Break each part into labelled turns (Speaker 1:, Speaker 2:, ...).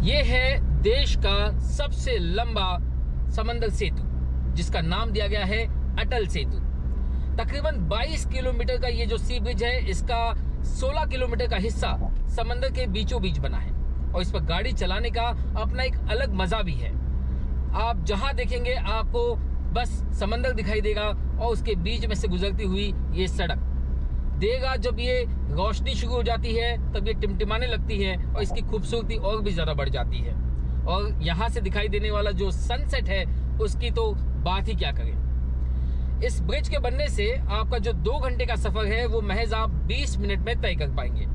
Speaker 1: ये है देश का सबसे लंबा समंदर सेतु, जिसका नाम दिया गया है अटल सेतु। तकरीबन 22 किलोमीटर का ये जो सी ब्रिज है, इसका 16 किलोमीटर का हिस्सा समंदर के बीचों बीच बना है और इस पर गाड़ी चलाने का अपना एक अलग मजा भी है। आप जहां देखेंगे आपको बस समंदर दिखाई देगा और उसके बीच में से गुजरती हुई ये सड़क। देर रात जब ये रोशनी शुरू हो जाती है तब ये टिमटिमाने लगती है और इसकी खूबसूरती और भी ज़्यादा बढ़ जाती है। और यहाँ से दिखाई देने वाला जो सनसेट है उसकी तो बात ही क्या करें। इस ब्रिज के बनने से आपका जो 2 घंटे का सफ़र है वो महज आप 20 मिनट में तय कर पाएंगे।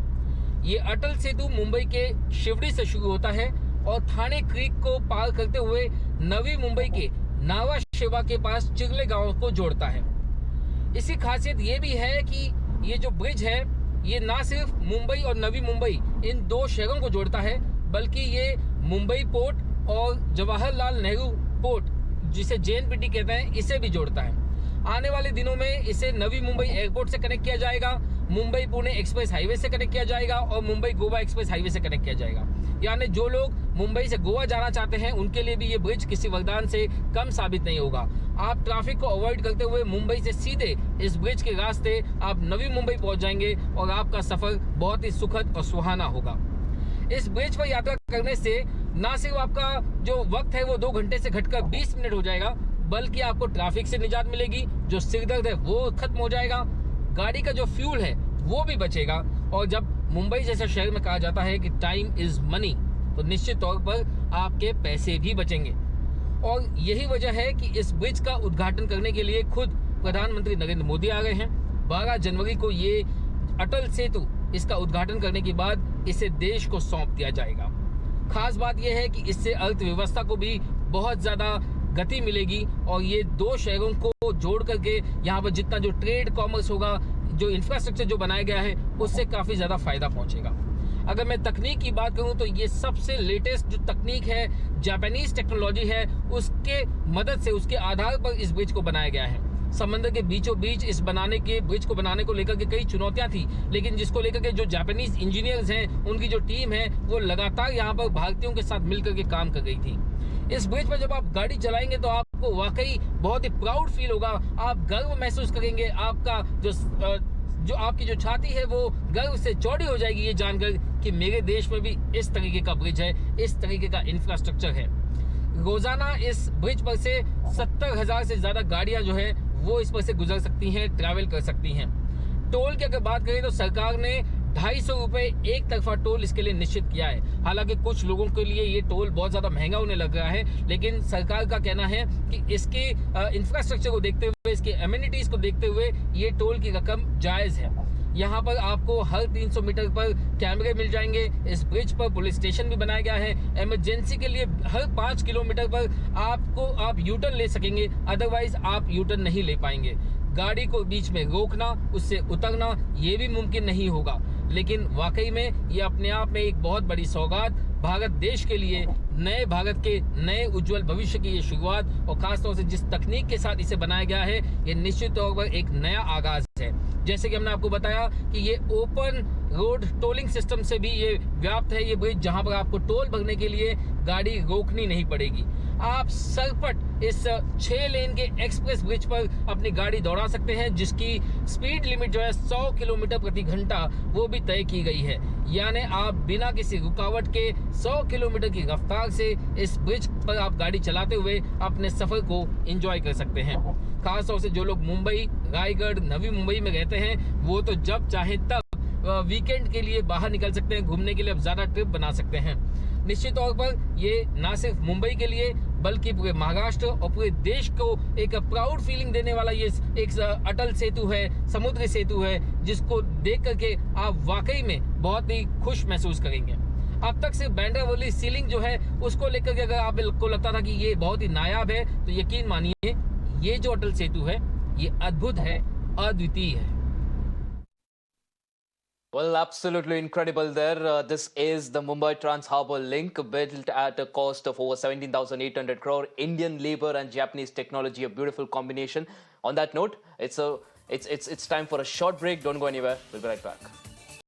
Speaker 1: ये अटल सेतु मुंबई के शिवड़ी से शुरू होता है और थाने क्रीक को पार करते हुए नवी मुंबई के नावा शेवा के पास चिगले गांव को जोड़ता है। इसकी खासियत ये भी है कि ये जो ब्रिज है ये ना सिर्फ मुंबई और नवी मुंबई इन 2 शहरों को जोड़ता है, बल्कि ये मुंबई पोर्ट और जवाहरलाल नेहरू पोर्ट, जिसे JNPT कहते हैं, इसे भी जोड़ता है। आने वाले दिनों में इसे नवी मुंबई एयरपोर्ट से कनेक्ट किया जाएगा, मुंबई पुणे एक्सप्रेस हाईवे से कनेक्ट किया जाएगा और मुंबई गोवा एक्सप्रेस हाईवे से कनेक्ट किया जाएगा। यानी जो लोग मुंबई से गोवा जाना चाहते हैं उनके लिए भी ये ब्रिज किसी वरदान से कम साबित नहीं होगा। आप ट्रैफिक को अवॉइड करते हुए मुंबई से सीधे इस ब्रिज के रास्ते आप नवी मुंबई पहुंच जाएंगे और आपका सफर बहुत ही सुखद और सुहाना होगा। इस ब्रिज पर यात्रा करने से ना सिर्फ आपका जो वक्त है वो 2 घंटे से घटकर 20 मिनट हो जाएगा, बल्कि आपको ट्रैफिक से निजात मिलेगी, जो सिरदर्द है वो खत्म हो जाएगा, गाड़ी का जो फ्यूल है वो भी बचेगा। और जब मुंबई जैसे शहर में कहा जाता है कि टाइम इज मनी, तो निश्चित तौर पर आपके पैसे भी बचेंगे। और यही वजह है कि इस ब्रिज का उद्घाटन करने के लिए खुद प्रधानमंत्री नरेंद्र मोदी आ गए हैं। 12 जनवरी को ये अटल सेतु, इसका उद्घाटन करने के बाद इसे देश को सौंप दिया जाएगा। खास बात यह है कि इससे अर्थव्यवस्था को भी बहुत ज़्यादा गति मिलेगी और ये 2 शहरों को जोड़ करके यहाँ पर जितना जो ट्रेड कॉमर्स होगा, जो इंफ्रास्ट्रक्चर जो बनाया गया है, उससे काफ़ी ज़्यादा फायदा पहुँचेगा। अगर मैं तकनीक की बात करूं तो ये सबसे लेटेस्ट जो तकनीक है, जापानीज टेक्नोलॉजी है, उसके मदद से, उसके आधार पर इस ब्रिज को बनाया गया है। समंदर के बीचों बीच इस ब्रिज को बनाने को लेकर के कई चुनौतियां थी, लेकिन जिसको लेकर के जो जापानीज इंजीनियर्स हैं, उनकी जो टीम है वो लगातार यहाँ पर भारतीयों के साथ मिलकर के काम कर गई थी। इस ब्रिज पर जब आप गाड़ी चलाएंगे तो आपको वाकई बहुत ही प्राउड फील होगा, आप गर्व महसूस करेंगे, आपका जो आपकी जो छाती है वो गर्व से चौड़ी हो जाएगी ये जानकर कि मेरे देश में भी इस तरीके का ब्रिज है, इस तरीके का इंफ्रास्ट्रक्चर है। रोजाना इस ब्रिज पर से 70,000 से ज़्यादा गाड़ियां जो है वो इस पर से गुजर सकती हैं, ट्रैवल कर सकती हैं। टोल की अगर बात करें तो सरकार ने 250 रुपये एक तरफा टोल इसके लिए निश्चित किया है। हालांकि कुछ लोगों के लिए ये टोल बहुत ज़्यादा महंगा होने लग रहा है, लेकिन सरकार का कहना है कि इसके इंफ्रास्ट्रक्चर को देखते हुए, इसके एमिनिटीज़ को देखते हुए ये टोल की रकम जायज़ है। यहाँ पर आपको हर 300 मीटर पर कैमरे मिल जाएंगे। इस ब्रिज पर पुलिस स्टेशन भी बनाया गया है। इमरजेंसी के लिए हर 5 किलोमीटर पर आप यू टर्न ले सकेंगे, अदरवाइज आप यू टर्न नहीं ले पाएंगे। गाड़ी को बीच में रोकना, उससे उतरना ये भी मुमकिन नहीं होगा। लेकिन वाकई में ये अपने आप में एक बहुत बड़ी सौगात, भारत देश के लिए नए भारत के नए उज्जवल भविष्य की ये शुरुआत, और खासतौर से जिस तकनीक के साथ इसे बनाया गया है, ये निश्चित तौर पर एक नया आगाज है। जैसे कि हमने आपको बताया कि ये ओपन रोड टोलिंग सिस्टम से भी ये व्याप्त है ये ब्रिज, जहां पर आपको टोल भरने के लिए गाड़ी रोकनी नहीं पड़ेगी। आप सरपट इस 6 लेन के एक्सप्रेस ब्रिज पर अपनी गाड़ी दौड़ा सकते हैं, जिसकी स्पीड लिमिट जो है 100 किलोमीटर प्रति घंटा वो भी तय की गई है। यानी आप बिना किसी रुकावट के 100 किलोमीटर की रफ्तार से इस ब्रिज पर आप गाड़ी चलाते हुए अपने सफर को एंजॉय कर सकते हैं। खासतौर से जो लोग मुंबई, रायगढ़, नवी मुंबई में रहते हैं, वो तो जब चाहे तब वीकेंड के लिए बाहर निकल सकते हैं, घूमने के लिए अब ज़्यादा ट्रिप बना सकते हैं। निश्चित तौर पर ये ना सिर्फ मुंबई के लिए बल्कि पूरे महाराष्ट्र और पूरे देश को एक प्राउड फीलिंग देने वाला ये एक अटल सेतु है, समुद्री सेतु है, जिसको देख करके आप वाकई में बहुत ही खुश महसूस करेंगे। अब तक सिर्फ बांद्रा वर्ली सीलिंग जो है उसको लेकर के अगर आपको लगता था कि ये बहुत ही नायाब है, तो यकीन मानिए ये जो अटल सेतु है ये अद्भुत है, अद्वितीय है।
Speaker 2: Well, absolutely incredible there. This is the Mumbai Trans Harbour Link, built at a cost of over 17,800 crore. Indian labor and Japanese technology, a beautiful combination. On that note, it's time for a short break. Don't go anywhere. We'll be right back.